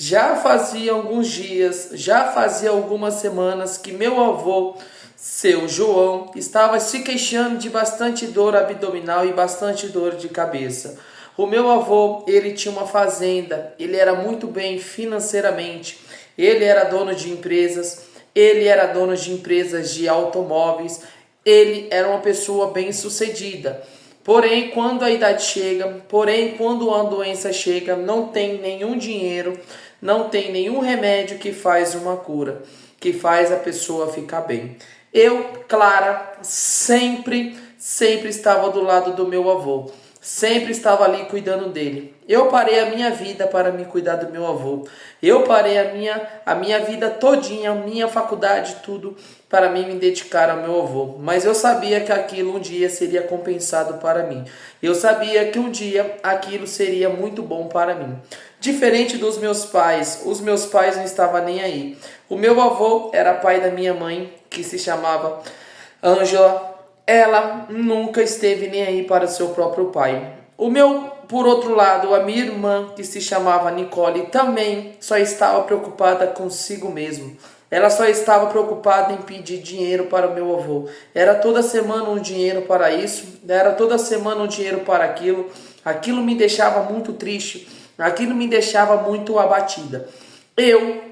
Já fazia alguns dias, já fazia algumas semanas que meu avô, seu João, estava se queixando de bastante dor abdominal e bastante dor de cabeça. O meu avô, ele tinha uma fazenda, ele era muito bem financeiramente, ele era dono de empresas, ele era dono de empresas de automóveis, ele era uma pessoa bem-sucedida. Porém, quando a idade chega, porém, quando a doença chega, não tem nenhum dinheiro, não tem nenhum remédio que faz uma cura, que faz a pessoa ficar bem. Eu, Clara, sempre estava do lado do meu avô. Sempre estava ali cuidando dele. Eu parei a minha vida para me cuidar do meu avô. Eu parei a minha vida todinha, a minha faculdade, tudo, para mim me dedicar ao meu avô. Mas eu sabia que aquilo um dia seria compensado para mim. Eu sabia que um dia aquilo seria muito bom para mim. Diferente dos meus pais, os meus pais não estavam nem aí. O meu avô era pai da minha mãe, que se chamava Ângela. Ela nunca esteve nem aí para o seu próprio pai. Por outro lado, a minha irmã, que se chamava Nicole, também só estava preocupada consigo mesmo. Ela só estava preocupada em pedir dinheiro para o meu avô. Era toda semana um dinheiro para isso, era toda semana um dinheiro para aquilo. Aquilo me deixava muito triste, aquilo me deixava muito abatida. Eu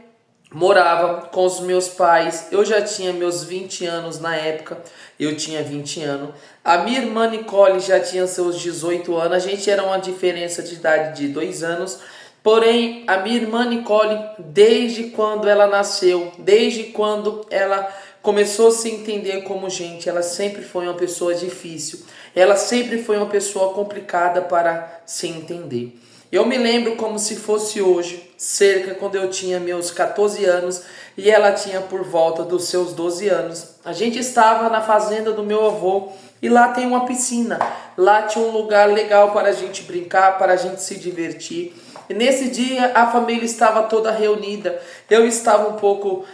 morava com os meus pais, eu já tinha meus 20 anos na época, eu tinha 20 anos. A minha irmã Nicole já tinha seus 18 anos, a gente era uma diferença de idade de 2 anos. Porém, a minha irmã Nicole, desde quando ela nasceu, desde quando ela começou a se entender como gente, ela sempre foi uma pessoa difícil, ela sempre foi uma pessoa complicada para se entender. Eu me lembro como se fosse hoje, cerca quando eu tinha meus 14 anos e ela tinha por volta dos seus 12 anos. A gente estava na fazenda do meu avô e lá tem uma piscina. Lá tinha um lugar legal para a gente brincar, para a gente se divertir. E nesse dia a família estava toda reunida. Eu estava um pouco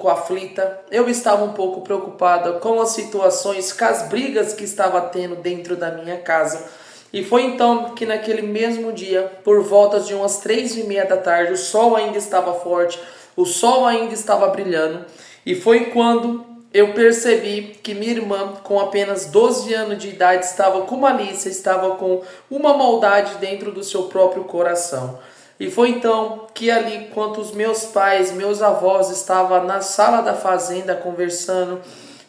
aflita, eu estava um pouco preocupada com as situações, com as brigas que estava tendo dentro da minha casa. E foi então que naquele mesmo dia, por volta de umas 3:30 da tarde, o sol ainda estava forte, o sol ainda estava brilhando. E foi quando eu percebi que minha irmã, com apenas 12 anos de idade, estava com malícia, estava com uma maldade dentro do seu próprio coração. E foi então que ali, enquanto os meus pais, meus avós estavam na sala da fazenda conversando,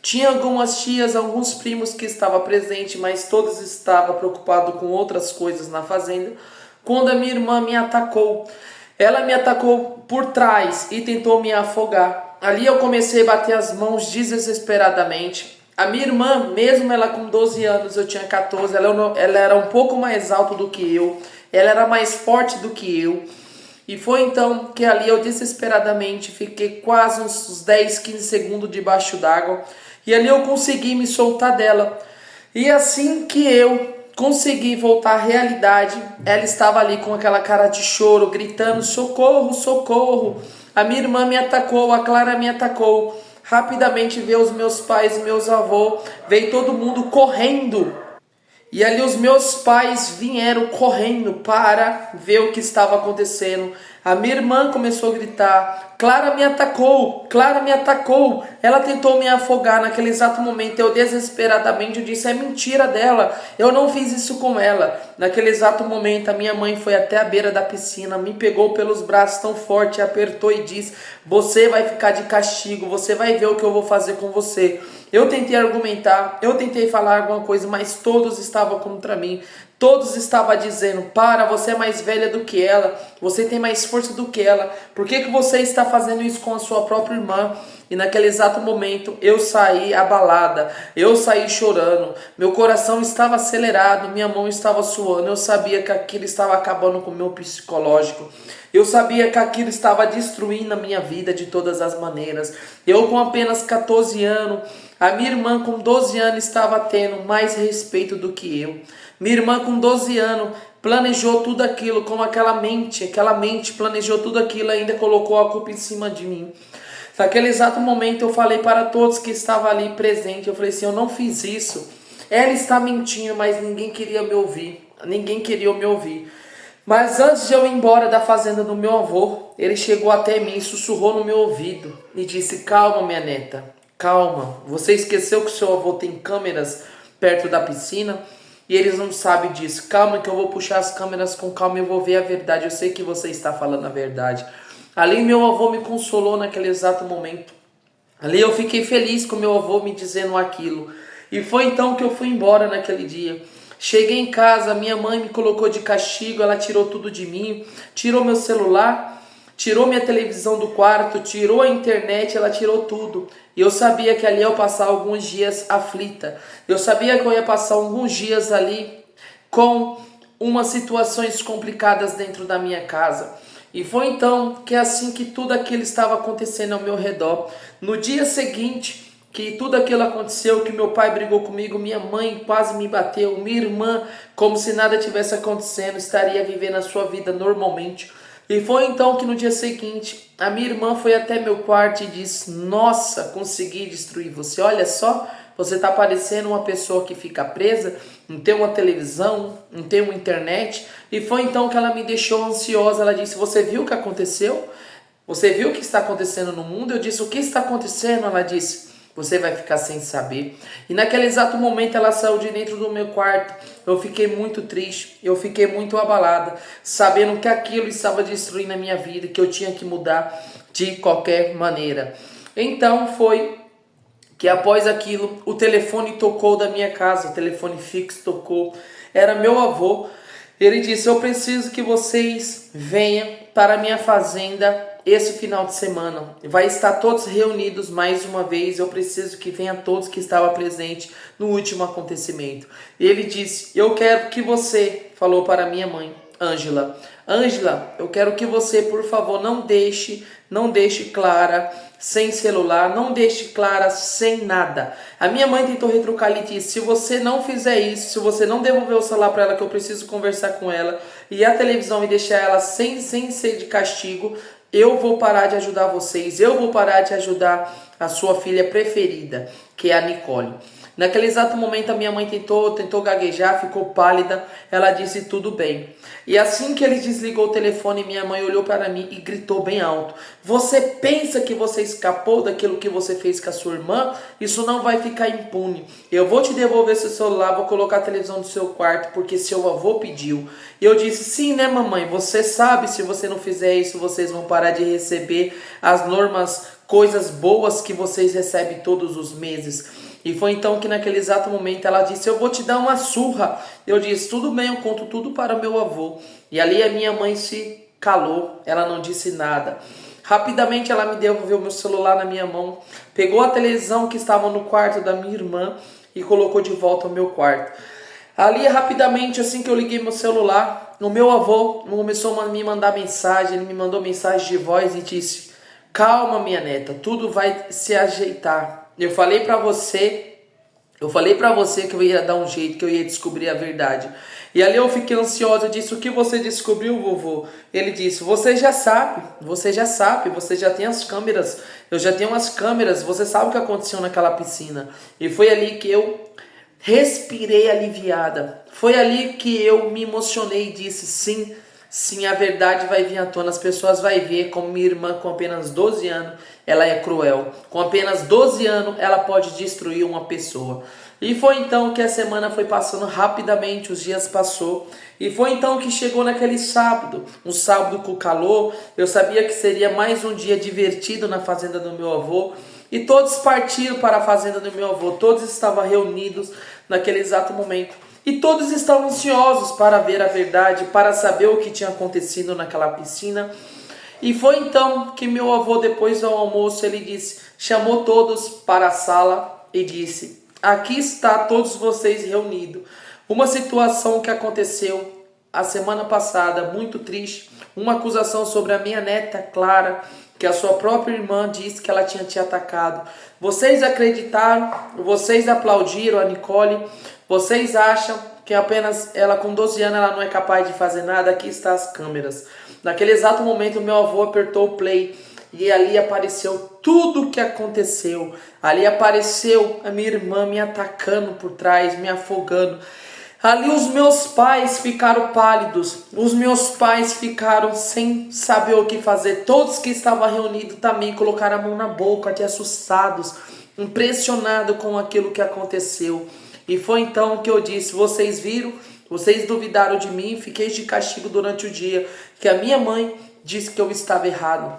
tinha algumas tias, alguns primos que estavam presentes, mas todos estavam preocupados com outras coisas na fazenda. Quando a minha irmã me atacou, ela me atacou por trás e tentou me afogar. Ali eu comecei a bater as mãos desesperadamente. A minha irmã, mesmo ela com 12 anos, eu tinha 14, ela era um pouco mais alta do que eu, ela era mais forte do que eu. E foi então que ali eu desesperadamente fiquei quase uns 10, 15 segundos debaixo d'água. E ali eu consegui me soltar dela. E assim que eu consegui voltar à realidade, ela estava ali com aquela cara de choro, gritando: socorro, socorro. A minha irmã me atacou, a Clara me atacou. Rapidamente veio os meus pais, meus avós, veio todo mundo correndo. E ali os meus pais vieram correndo para ver o que estava acontecendo. A minha irmã começou a gritar: Clara me atacou, Clara me atacou. Ela tentou me afogar. Naquele exato momento eu desesperadamente disse: é mentira dela, eu não fiz isso com ela. Naquele exato momento a minha mãe foi até a beira da piscina, me pegou pelos braços tão forte, apertou e disse: você vai ficar de castigo, você vai ver o que eu vou fazer com você. Eu tentei argumentar, eu tentei falar alguma coisa, mas todos estavam contra mim. Todos estavam dizendo: para, você é mais velha do que ela, você tem mais força do que ela, por que você está fazendo isso com a sua própria irmã? E naquele exato momento eu saí abalada, eu saí chorando, meu coração estava acelerado, minha mão estava suando, eu sabia que aquilo estava acabando com o meu psicológico. Eu sabia que aquilo estava destruindo a minha vida de todas as maneiras. Eu com apenas 14 anos, a minha irmã com 12 anos estava tendo mais respeito do que eu. Minha irmã com 12 anos planejou tudo aquilo com aquela mente planejou tudo aquilo e ainda colocou a culpa em cima de mim. Naquele exato momento eu falei para todos que estavam ali presentes, eu falei assim: eu não fiz isso. Ela está mentindo, mas ninguém queria me ouvir. Ninguém queria me ouvir. Mas antes de eu ir embora da fazenda do meu avô, ele chegou até mim e sussurrou no meu ouvido e disse: calma, minha neta, calma. Você esqueceu que seu avô tem câmeras perto da piscina? E eles não sabem disso. Calma que eu vou puxar as câmeras com calma e eu vou ver a verdade. Eu sei que você está falando a verdade. Ali meu avô me consolou naquele exato momento. Ali eu fiquei feliz com meu avô me dizendo aquilo. E foi então que eu fui embora naquele dia. Cheguei em casa, minha mãe me colocou de castigo, ela tirou tudo de mim, tirou meu celular, tirou minha televisão do quarto, tirou a internet, ela tirou tudo. E eu sabia que ali eu ia passar alguns dias aflita. Eu sabia que eu ia passar alguns dias ali com umas situações complicadas dentro da minha casa. E foi então que assim que tudo aquilo estava acontecendo ao meu redor, no dia seguinte que tudo aquilo aconteceu, que meu pai brigou comigo, minha mãe quase me bateu, minha irmã, como se nada tivesse acontecendo, estaria vivendo a sua vida normalmente. E foi então que no dia seguinte, a minha irmã foi até meu quarto e disse: nossa, consegui destruir você, olha só, você está parecendo uma pessoa que fica presa, não tem uma televisão, não tem uma internet. E foi então que ela me deixou ansiosa, ela disse: você viu o que aconteceu? Você viu o que está acontecendo no mundo? Eu disse: o que está acontecendo? Ela disse: você vai ficar sem saber. E naquele exato momento ela saiu de dentro do meu quarto. Eu fiquei muito triste, eu fiquei muito abalada, sabendo que aquilo estava destruindo a minha vida, que eu tinha que mudar de qualquer maneira. Então foi que após aquilo o telefone tocou da minha casa, o telefone fixo tocou, era meu avô. Ele disse: eu preciso que vocês venham para a minha fazenda esse final de semana. Vai estar todos reunidos mais uma vez. Eu preciso que venham todos que estavam presentes no último acontecimento. Ele disse: eu quero que você, falou para minha mãe, Ângela, eu quero que você, por favor, não deixe Clara sem celular, não deixe Clara sem nada. A minha mãe tentou retrucar e disse: se você não fizer isso, se você não devolver o celular para ela, que eu preciso conversar com ela, e a televisão e deixar ela sem ser de castigo, eu vou parar de ajudar vocês, eu vou parar de ajudar a sua filha preferida, que é a Nicole. Naquele exato momento a minha mãe tentou gaguejar, ficou pálida, ela disse: tudo bem. E assim que ele desligou o telefone, minha mãe olhou para mim e gritou bem alto: você pensa que você escapou daquilo que você fez com a sua irmã? Isso não vai ficar impune. Eu vou te devolver seu celular, vou colocar a televisão no seu quarto, porque seu avô pediu. E eu disse: sim, né, mamãe? Você sabe, se você não fizer isso, vocês vão parar de receber as normas, coisas boas que vocês recebem todos os meses. E foi então que naquele exato momento ela disse: eu vou te dar uma surra. Eu disse: tudo bem, eu conto tudo para meu avô. E ali a minha mãe se calou, ela não disse nada. Rapidamente ela me devolveu meu celular na minha mão, pegou a televisão que estava no quarto da minha irmã e colocou de volta ao meu quarto. Ali rapidamente, assim que eu liguei meu celular, o meu avô começou a me mandar mensagem. Ele me mandou mensagem de voz e disse: calma, minha neta, tudo vai se ajeitar. Eu falei pra você que eu ia dar um jeito, que eu ia descobrir a verdade. E ali eu fiquei ansiosa, eu disse: o que você descobriu, vovô? Ele disse: você já sabe, você já tem as câmeras, eu já tenho as câmeras, você sabe o que aconteceu naquela piscina. E foi ali que eu respirei aliviada, foi ali que eu me emocionei e disse: sim, sim, a verdade vai vir à tona, as pessoas vão ver como minha irmã com apenas 12 anos, ela é cruel. Com apenas 12 anos, ela pode destruir uma pessoa. E foi então que a semana foi passando rapidamente, os dias passou. E foi então que chegou naquele sábado, um sábado com calor. Eu sabia que seria mais um dia divertido na fazenda do meu avô. E todos partiram para a fazenda do meu avô, todos estavam reunidos naquele exato momento. E todos estavam ansiosos para ver a verdade, para saber o que tinha acontecido naquela piscina. E foi então que meu avô, depois do almoço, ele disse, chamou todos para a sala e disse: aqui está todos vocês reunidos. Uma situação que aconteceu a semana passada, muito triste, uma acusação sobre a minha neta, Clara, que a sua própria irmã disse que ela tinha te atacado. Vocês acreditaram, vocês aplaudiram a Nicole, vocês acham que apenas ela com 12 anos ela não é capaz de fazer nada? Aqui estão as câmeras. Naquele exato momento meu avô apertou o play e ali apareceu tudo o que aconteceu. Ali apareceu a minha irmã me atacando por trás, me afogando. Ali os meus pais ficaram pálidos, os meus pais ficaram sem saber o que fazer. Todos que estavam reunidos também colocaram a mão na boca, de assustados, impressionados com aquilo que aconteceu. E foi então que eu disse: vocês viram, vocês duvidaram de mim, fiquei de castigo durante o dia, que a minha mãe disse que eu estava errado.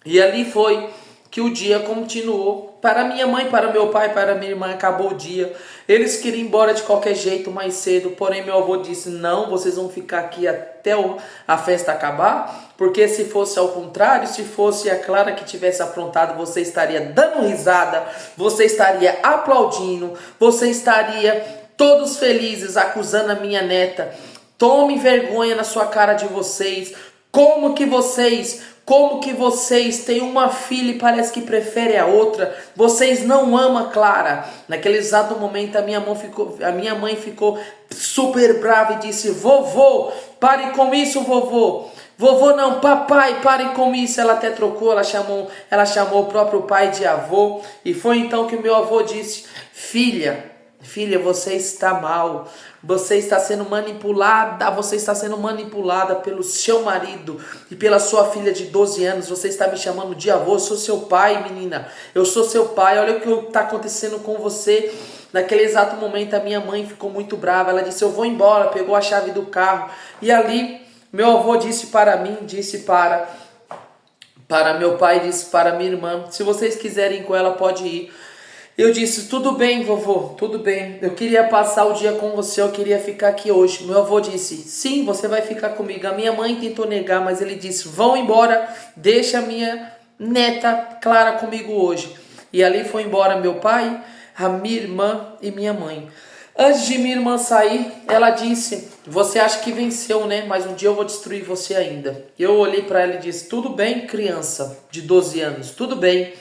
E ali foi que o dia continuou. Para minha mãe, para meu pai, para minha irmã, acabou o dia. Eles queriam ir embora de qualquer jeito mais cedo, porém meu avô disse: não, vocês vão ficar aqui até a festa acabar, porque se fosse ao contrário, se fosse a Clara que tivesse aprontado, você estaria dando risada, você estaria aplaudindo, você estaria todos felizes acusando a minha neta. Tome vergonha na sua cara de vocês. Como que vocês têm uma filha e parece que prefere a outra? Vocês não amam a Clara. Naquele exato momento a minha mãe ficou super brava e disse: vovô, pare com isso, vovô. Vovô não, papai, pare com isso. Ela até trocou, ela chamou o próprio pai de avô. E foi então que o meu avô disse: filha, você está mal, você está sendo manipulada pelo seu marido e pela sua filha de 12 anos, você está me chamando de avô, eu sou seu pai, menina, eu sou seu pai, olha o que está acontecendo com você. Naquele exato momento a minha mãe ficou muito brava, ela disse: eu vou embora, pegou a chave do carro, e ali meu avô disse para mim, disse para meu pai, disse para minha irmã: se vocês quiserem ir com ela, pode ir. Eu disse: tudo bem, vovô, tudo bem. Eu queria passar o dia com você, eu queria ficar aqui hoje. Meu avô disse: sim, você vai ficar comigo. A minha mãe tentou negar, mas ele disse: vão embora, deixa a minha neta Clara comigo hoje. E ali foi embora meu pai, a minha irmã e minha mãe. Antes de minha irmã sair, ela disse: você acha que venceu, né? Mas um dia eu vou destruir você ainda. Eu olhei para ela e disse: tudo bem, criança de 12 anos, tudo bem.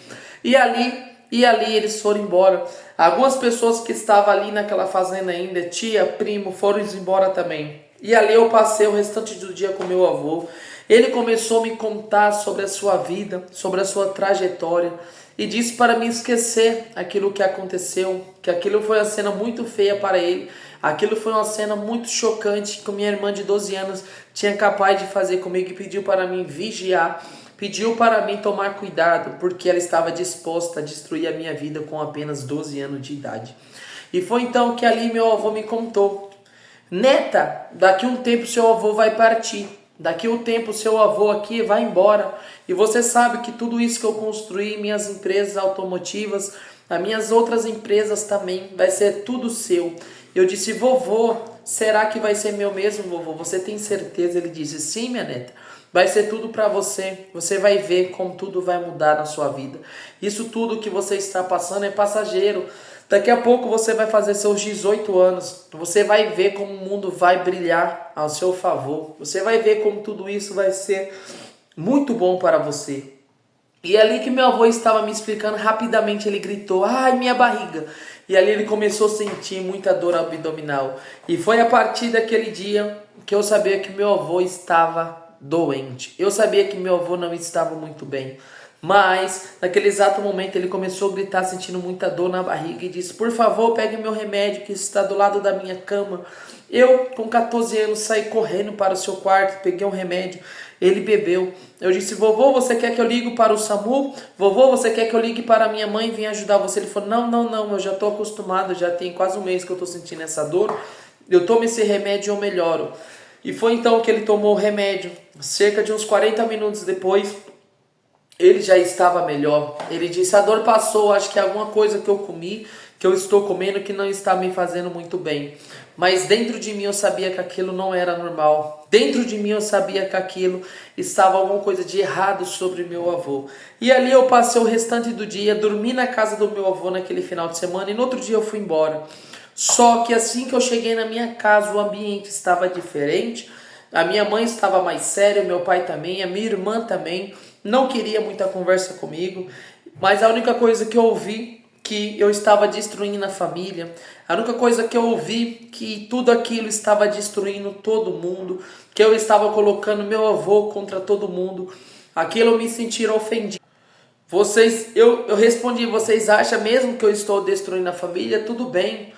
E ali eles foram embora. Algumas pessoas que estavam ali naquela fazenda ainda, tia, primo, foram embora também. E ali eu passei o restante do dia com meu avô. Ele começou a me contar sobre a sua vida, sobre a sua trajetória, e disse para mim esquecer aquilo que aconteceu, que aquilo foi uma cena muito feia para ele. Aquilo foi uma cena muito chocante que minha irmã de 12 anos tinha capaz de fazer comigo, e pediu para mim vigiar. Pediu para mim tomar cuidado, porque ela estava disposta a destruir a minha vida com apenas 12 anos de idade. E foi então que ali meu avô me contou: neta, daqui a um tempo seu avô vai partir. Daqui a um tempo seu avô aqui vai embora. E você sabe que tudo isso que eu construí, minhas empresas automotivas, as minhas outras empresas também, vai ser tudo seu. Eu disse: vovô, será que vai ser meu mesmo, vovô? Você tem certeza? Ele disse: sim, minha neta. Vai ser tudo para você. Você vai ver como tudo vai mudar na sua vida. Isso tudo que você está passando é passageiro. Daqui a pouco você vai fazer seus 18 anos. Você vai ver como o mundo vai brilhar ao seu favor. Você vai ver como tudo isso vai ser muito bom para você. E ali que meu avô estava me explicando, rapidamente ele gritou: ai, minha barriga. E ali ele começou a sentir muita dor abdominal. E foi a partir daquele dia que eu sabia que meu avô estava doente. Eu sabia que meu avô não estava muito bem. Mas naquele exato momento ele começou a gritar, sentindo muita dor na barriga, e disse: por favor, pegue meu remédio que está do lado da minha cama. Eu, com 14 anos, saí correndo para o seu quarto, peguei um remédio, ele bebeu. Eu disse: vovô, você quer que eu ligue para o SAMU? Vovô, você quer que eu ligue para a minha mãe e venha ajudar você? Ele falou: não, eu já estou acostumado, já tem quase um mês que eu estou sentindo essa dor. Eu tomo esse remédio e eu melhoro. E foi então que ele tomou o remédio. Cerca de uns 40 minutos depois, ele já estava melhor. Ele disse: a dor passou, acho que é alguma coisa que eu comi, que eu estou comendo, que não está me fazendo muito bem. Mas dentro de mim eu sabia que aquilo não era normal. Dentro de mim eu sabia que aquilo estava alguma coisa de errado sobre meu avô. E ali eu passei o restante do dia, dormi na casa do meu avô naquele final de semana, e no outro dia eu fui embora. Só que assim que eu cheguei na minha casa, o ambiente estava diferente. A minha mãe estava mais séria, meu pai também, a minha irmã também. Não queria muita conversa comigo. Mas a única coisa que eu ouvi, que eu estava destruindo a família. A única coisa que eu ouvi, que tudo aquilo estava destruindo todo mundo. Que eu estava colocando meu avô contra todo mundo. Aquilo me sentiram ofendido. Eu respondi: vocês acham mesmo que eu estou destruindo a família? Tudo bem.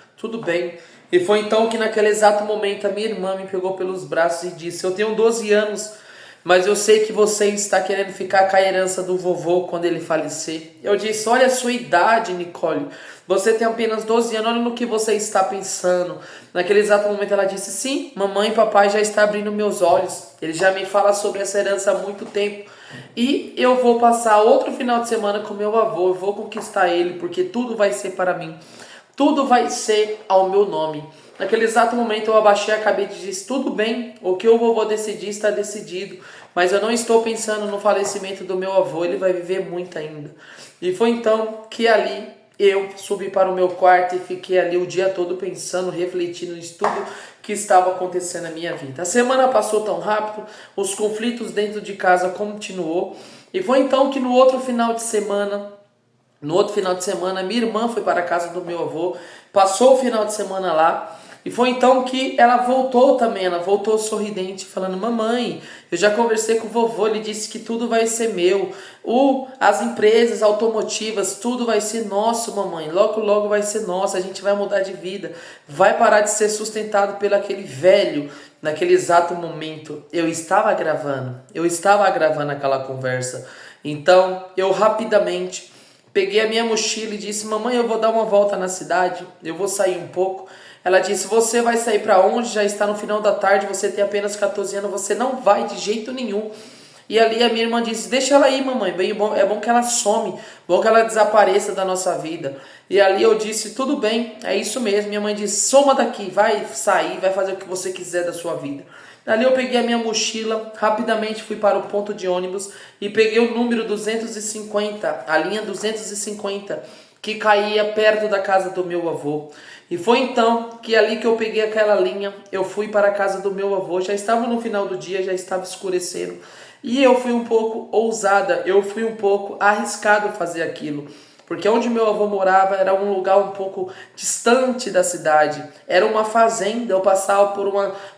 E foi então que naquele exato momento a minha irmã me pegou pelos braços e disse: eu tenho 12 anos, mas eu sei que você está querendo ficar com a herança do vovô quando ele falecer. Eu disse: olha a sua idade, Nicole. Você tem apenas 12 anos, olha no que você está pensando. Naquele exato momento ela disse: sim, mamãe e papai já estão abrindo meus olhos. Ele já me fala sobre essa herança há muito tempo. E eu vou passar outro final de semana com meu avô. Eu vou conquistar ele, porque tudo vai ser para mim. Tudo vai ser ao meu nome. Naquele exato momento eu abaixei a cabeça e disse: tudo bem, o que o vovô decidir está decidido. Mas eu não estou pensando no falecimento do meu avô, ele vai viver muito ainda. E foi então que ali eu subi para o meu quarto e fiquei ali o dia todo pensando, refletindo em tudo que estava acontecendo na minha vida. A semana passou tão rápido, os conflitos dentro de casa continuou. E foi então que no outro final de semana, minha irmã foi para a casa do meu avô, passou o final de semana lá. E foi então que ela voltou também, ela voltou sorridente, falando: mamãe, eu já conversei com o vovô, ele disse que tudo vai ser meu. As empresas automotivas, tudo vai ser nosso, mamãe. Logo, logo vai ser nosso, a gente vai mudar de vida. Vai parar de ser sustentado pelo aquele velho. Naquele exato momento, eu estava gravando aquela conversa. Então, eu rapidamente peguei a minha mochila e disse: mamãe, eu vou dar uma volta na cidade, eu vou sair um pouco. Ela disse: você vai sair para onde? Já está no final da tarde, você tem apenas 14 anos, você não vai de jeito nenhum. E ali a minha irmã disse: deixa ela ir, mamãe, é bom que ela some, bom que ela desapareça da nossa vida. E ali eu disse: tudo bem, é isso mesmo. Minha mãe disse: soma daqui, vai sair, vai fazer o que você quiser da sua vida. Ali eu peguei a minha mochila, rapidamente fui para o ponto de ônibus e peguei o número 250, a linha 250, que caía perto da casa do meu avô. E foi então que ali que eu peguei aquela linha, eu fui para a casa do meu avô. Já estava no final do dia, já estava escurecendo. E eu fui um pouco ousada, eu fui um pouco arriscado fazer aquilo. Porque onde meu avô morava era um lugar um pouco distante da cidade. Era uma fazenda, eu passava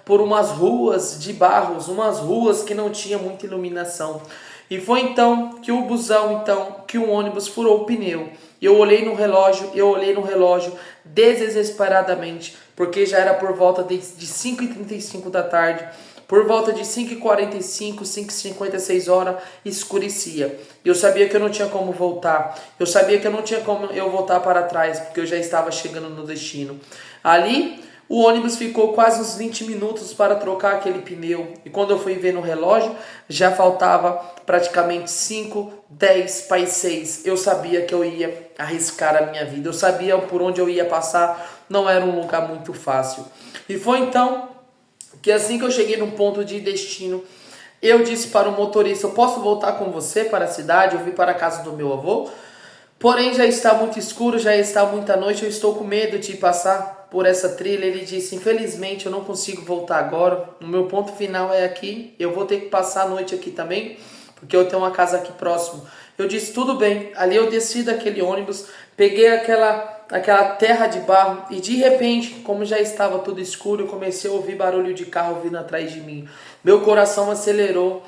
por umas ruas de barros, umas ruas que não tinha muita iluminação. E foi então que o ônibus furou o pneu. Eu olhei no relógio desesperadamente, porque já era por volta de 5h35 da tarde. Por volta de 5h45, 5h50, 6 horas, escurecia. Eu sabia que eu não tinha como voltar. Eu sabia que eu não tinha como eu voltar para trás, porque eu já estava chegando no destino. Ali, o ônibus ficou quase uns 20 minutos para trocar aquele pneu. E quando eu fui ver no relógio, já faltava praticamente 5, 10 para as 6. Eu sabia que eu ia arriscar a minha vida. Eu sabia por onde eu ia passar. Não era um lugar muito fácil. E foi então que assim que eu cheguei no ponto de destino, eu disse para o motorista: eu posso voltar com você para a cidade? Eu vim para a casa do meu avô. Porém, já está muito escuro, já está muita noite, eu estou com medo de passar por essa trilha. Ele disse: infelizmente eu não consigo voltar agora, o meu ponto final é aqui, eu vou ter que passar a noite aqui também, porque eu tenho uma casa aqui próximo. Eu disse: tudo bem. Ali eu desci daquele ônibus, peguei aquela terra de barro e de repente, como já estava tudo escuro, eu comecei a ouvir barulho de carro vindo atrás de mim. Meu coração acelerou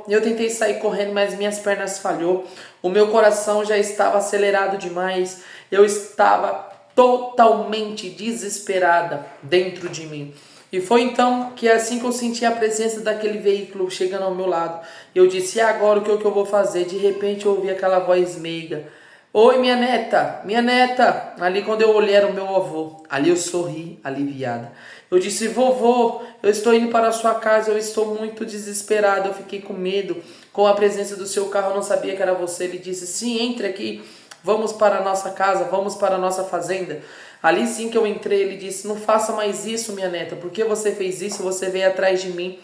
e eu tentei sair correndo, mas minhas pernas falhou. O meu coração já estava acelerado demais, eu estava totalmente desesperada dentro de mim. E foi então que assim que eu senti a presença daquele veículo chegando ao meu lado, eu disse: e agora o que eu vou fazer? De repente eu ouvi aquela voz meiga: oi, minha neta, minha neta. Ali quando eu olhei era o meu avô. Ali eu sorri, aliviada. Eu disse: vovô, eu estou indo para a sua casa, eu estou muito desesperada, eu fiquei com medo. Com a presença do seu carro, eu não sabia que era você. Ele disse: sim, entre aqui, vamos para a nossa casa, vamos para a nossa fazenda. Ali sim que eu entrei, ele disse: não faça mais isso, minha neta, por que você fez isso? Você veio atrás de mim.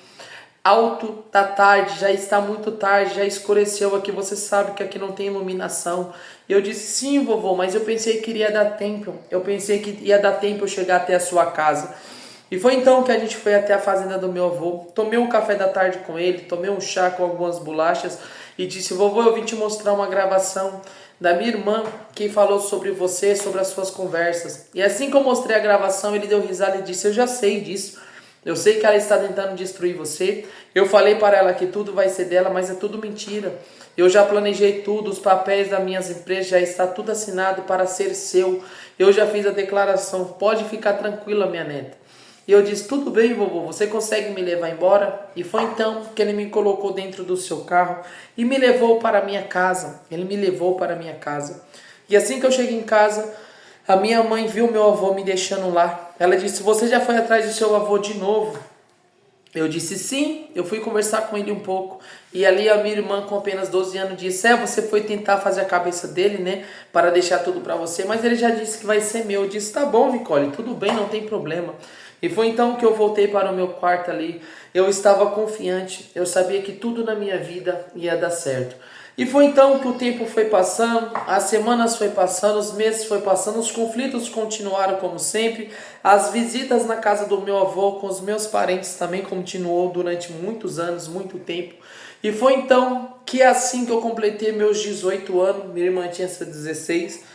Alto da tarde, já está muito tarde, já escureceu aqui, você sabe que aqui não tem iluminação. Eu disse: sim, vovô, mas eu pensei que ia dar tempo, eu chegar até a sua casa. E foi então que a gente foi até a fazenda do meu avô, tomei um café da tarde com ele, tomei um chá com algumas bolachas e disse: vovô, eu vim te mostrar uma gravação da minha irmã que falou sobre você, sobre as suas conversas. E assim que eu mostrei a gravação, ele deu risada e disse: eu já sei disso. Eu sei que ela está tentando destruir você. Eu falei para ela que tudo vai ser dela, mas é tudo mentira. Eu já planejei tudo, os papéis das minhas empresas já está tudo assinado para ser seu. Eu já fiz a declaração, pode ficar tranquila, minha neta. E eu disse, tudo bem, vovô, você consegue me levar embora? E foi então que ele me colocou dentro do seu carro e me levou para a minha casa. Ele me levou para a minha casa. E assim que eu cheguei em casa, a minha mãe viu meu avô me deixando lá. Ela disse, você já foi atrás do seu avô de novo? Eu disse sim, eu fui conversar com ele um pouco. E ali a minha irmã com apenas 12 anos disse, você foi tentar fazer a cabeça dele, né? Para deixar tudo para você, mas ele já disse que vai ser meu. Eu disse, tá bom, Nicole, tudo bem, não tem problema. E foi então que eu voltei para o meu quarto ali. Eu estava confiante, eu sabia que tudo na minha vida ia dar certo. E foi então que o tempo foi passando, as semanas foi passando, os meses foi passando, os conflitos continuaram como sempre, as visitas na casa do meu avô com os meus parentes também continuou durante muitos anos, muito tempo. E foi então que assim que eu completei meus 18 anos, minha irmã tinha seus 16,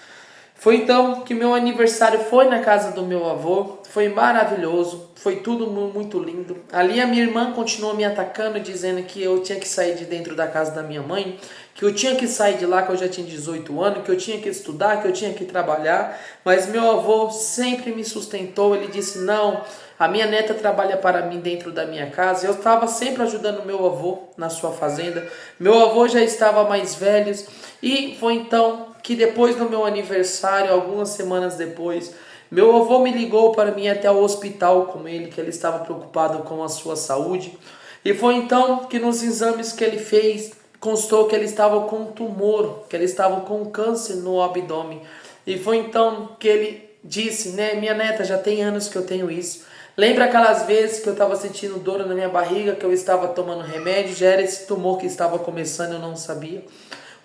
foi então que meu aniversário foi na casa do meu avô, foi maravilhoso, foi tudo muito lindo. Ali a minha irmã continuou me atacando, dizendo que eu tinha que sair de dentro da casa da minha mãe, que eu tinha que sair de lá, que eu já tinha 18 anos, que eu tinha que estudar, que eu tinha que trabalhar. Mas meu avô sempre me sustentou, ele disse, não, a minha neta trabalha para mim dentro da minha casa. Eu estava sempre ajudando meu avô na sua fazenda, meu avô já estava mais velho e foi então que depois do meu aniversário, algumas semanas depois, meu avô me ligou para mim até o hospital com ele, que ele estava preocupado com a sua saúde. E foi então que nos exames que ele fez, constou que ele estava com um tumor, que ele estava com um câncer no abdômen. E foi então que ele disse, né, minha neta, já tem anos que eu tenho isso. Lembra aquelas vezes que eu estava sentindo dor na minha barriga, que eu estava tomando remédio, já era esse tumor que estava começando, eu não sabia.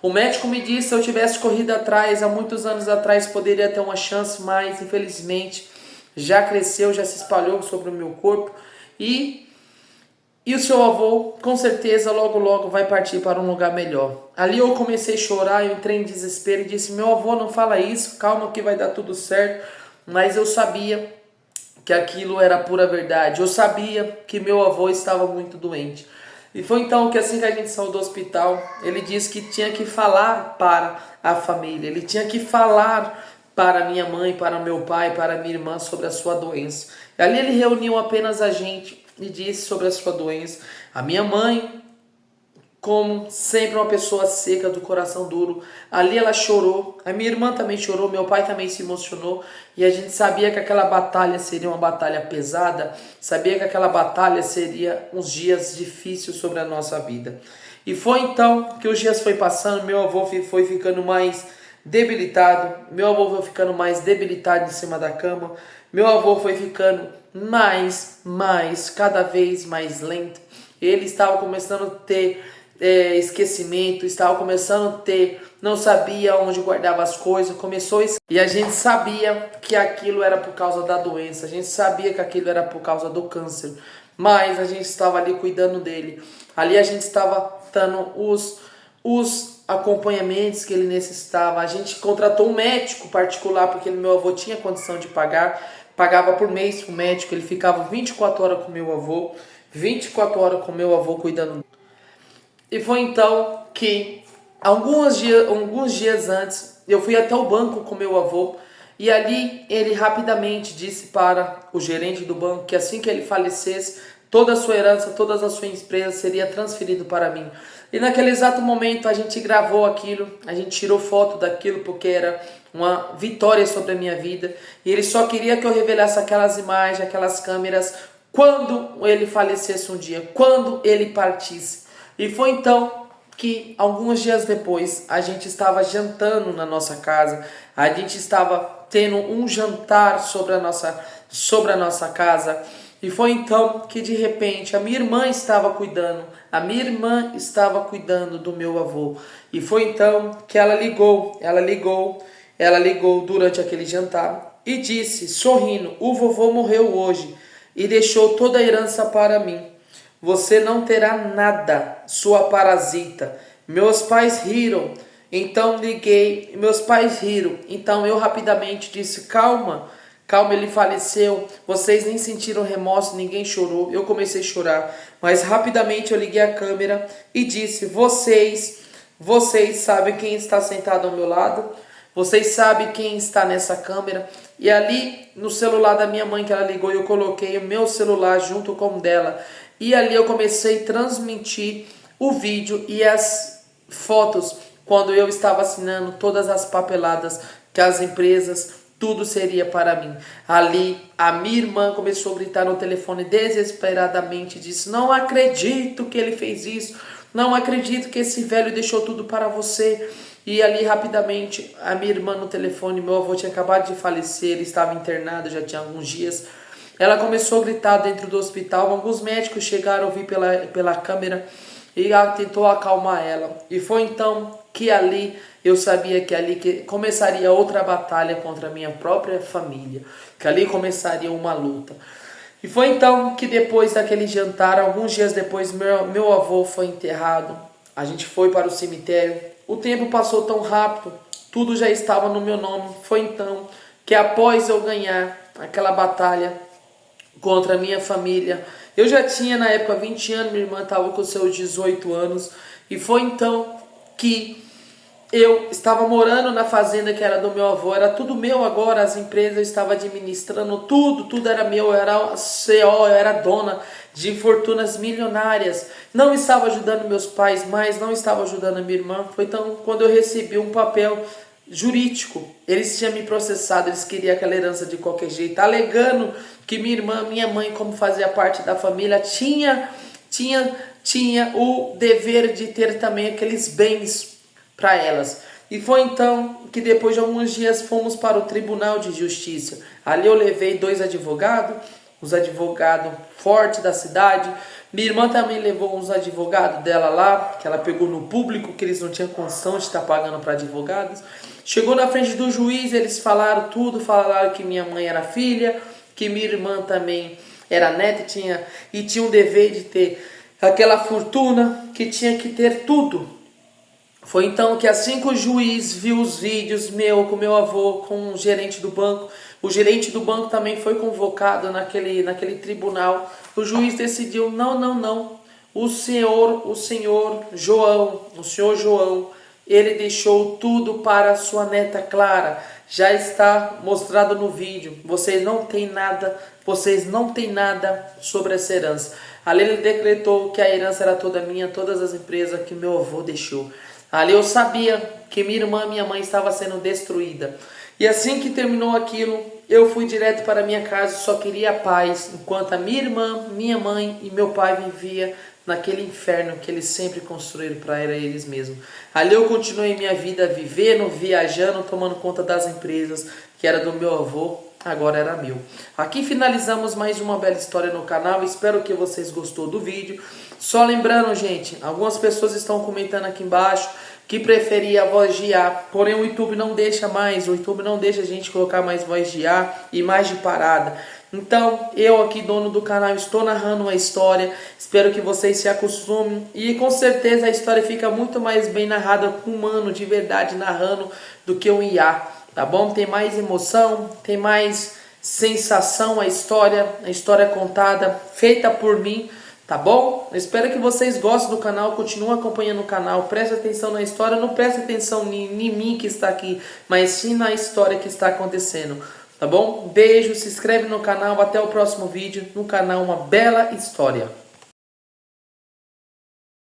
O médico me disse que se eu tivesse corrido atrás, há muitos anos atrás, poderia ter uma chance, mas infelizmente já cresceu, já se espalhou sobre o meu corpo. E o seu avô, com certeza, logo logo vai partir para um lugar melhor. Ali eu comecei a chorar, eu entrei em desespero e disse, meu avô, não fala isso, calma que vai dar tudo certo. Mas eu sabia que aquilo era pura verdade. Eu sabia que meu avô estava muito doente. E foi então que assim que a gente saiu do hospital, ele disse que tinha que falar para a família, ele tinha que falar para minha mãe, para meu pai, para minha irmã sobre a sua doença. E ali ele reuniu apenas a gente e disse sobre a sua doença. A minha mãe, como sempre uma pessoa seca, do coração duro, ali ela chorou, a minha irmã também chorou, meu pai também se emocionou, e a gente sabia que aquela batalha seria uma batalha pesada, sabia que aquela batalha seria uns dias difíceis sobre a nossa vida. E foi então que os dias foi passando, meu avô foi ficando mais debilitado, meu avô foi ficando mais debilitado em cima da cama, meu avô foi ficando cada vez mais lento, ele estava começando a ter esquecimento, estava começando a ter, não sabia onde guardava as coisas, e a gente sabia que aquilo era por causa da doença, a gente sabia que aquilo era por causa do câncer, mas a gente estava ali cuidando dele, ali a gente estava dando os acompanhamentos que ele necessitava, a gente contratou um médico particular, porque meu avô tinha condição de pagar, pagava por mês o médico, ele ficava 24 horas com meu avô, 24 horas com meu avô cuidando. E foi então que, alguns dias antes, eu fui até o banco com meu avô e ali ele rapidamente disse para o gerente do banco que assim que ele falecesse, toda a sua herança, toda a sua empresa seria transferido para mim. E naquele exato momento a gente gravou aquilo, a gente tirou foto daquilo porque era uma vitória sobre a minha vida. E ele só queria que eu revelasse aquelas imagens, aquelas câmeras, quando ele falecesse um dia, quando ele partisse. E foi então que alguns dias depois a gente estava jantando na nossa casa, a gente estava tendo um jantar sobre a nossa casa, e foi então que de repente a minha irmã estava cuidando do meu avô, e foi então que ela ligou durante aquele jantar e disse, sorrindo, o vovô morreu hoje e deixou toda a herança para mim. Você não terá nada, sua parasita. Meus pais riram, então eu rapidamente disse, calma, Calma, ele faleceu. Vocês nem sentiram remorso, ninguém chorou. Eu comecei a chorar, mas rapidamente eu liguei a câmera e disse: vocês sabem quem está sentado ao meu lado? Vocês sabem quem está nessa câmera? E ali no celular da minha mãe que ela ligou, eu coloquei o meu celular junto com o dela. E ali eu comecei a transmitir o vídeo e as fotos quando eu estava assinando todas as papeladas que as empresas, tudo seria para mim. Ali a minha irmã começou a gritar no telefone desesperadamente, disse: não acredito que ele fez isso, não acredito que esse velho deixou tudo para você. E ali rapidamente a minha irmã no telefone, meu avô tinha acabado de falecer, ele estava internado já tinha alguns dias. Ela começou a gritar dentro do hospital, alguns médicos chegaram a ouvir pela câmera e ela tentou acalmar ela. E foi então que ali eu sabia que ali que começaria outra batalha contra a minha própria família, que ali começaria uma luta. E foi então que depois daquele jantar, alguns dias depois, meu avô foi enterrado. A gente foi para o cemitério. O tempo passou tão rápido, tudo já estava no meu nome. Foi então que após eu ganhar aquela batalha contra a minha família, eu já tinha na época 20 anos, minha irmã estava com seus 18 anos. E foi então que eu estava morando na fazenda que era do meu avô, era tudo meu agora, as empresas eu estava administrando, tudo era meu, eu era CEO, eu era dona de fortunas milionárias. Não estava ajudando meus pais, mas não estava ajudando a minha irmã. Foi então quando eu recebi um papel jurídico. Eles tinham me processado, eles queriam aquela herança de qualquer jeito, alegando que minha irmã, minha mãe, como fazia parte da família, tinha o dever de ter também aqueles bens para elas. E foi então que depois de alguns dias fomos para o Tribunal de Justiça. Ali eu levei 2 advogados, os advogados fortes da cidade. Minha irmã também levou uns advogados dela lá, que ela pegou no público, que eles não tinham condição de estar pagando para advogados. Chegou na frente do juiz, eles falaram tudo, falaram que minha mãe era filha, que minha irmã também era neta e tinha um dever de ter aquela fortuna, que tinha que ter tudo. Foi então que assim que o juiz viu os vídeos meu com meu avô, com o gerente do banco, o gerente do banco também foi convocado naquele tribunal. O juiz decidiu: não. O senhor João, ele deixou tudo para a sua neta Clara. Já está mostrado no vídeo. Vocês não têm nada sobre essa herança. Ali ele decretou que a herança era toda minha, todas as empresas que meu avô deixou. Ali eu sabia que minha irmã e minha mãe estavam sendo destruídas. E assim que terminou aquilo, eu fui direto para minha casa, só queria paz, enquanto a minha irmã, minha mãe e meu pai viviam naquele inferno que eles sempre construíram para eles mesmos. Ali eu continuei minha vida vivendo, viajando, tomando conta das empresas, que era do meu avô, agora era meu. Aqui finalizamos mais uma bela história no canal, espero que vocês gostou do vídeo. Só lembrando, gente, algumas pessoas estão comentando aqui embaixo que preferia a voz de IA, porém o YouTube não deixa a gente colocar mais voz de IA e mais de parada. Então, eu aqui, dono do canal, estou narrando uma história, espero que vocês se acostumem e com certeza a história fica muito mais bem narrada com um humano de verdade narrando do que um IA, tá bom? Tem mais emoção, tem mais sensação a história contada, feita por mim. Tá bom? Eu espero que vocês gostem do canal, continuem acompanhando o canal, preste atenção na história, não preste atenção em mim que está aqui, mas sim na história que está acontecendo, tá bom? Beijo, se inscreve no canal, até o próximo vídeo, no canal Uma Bela História.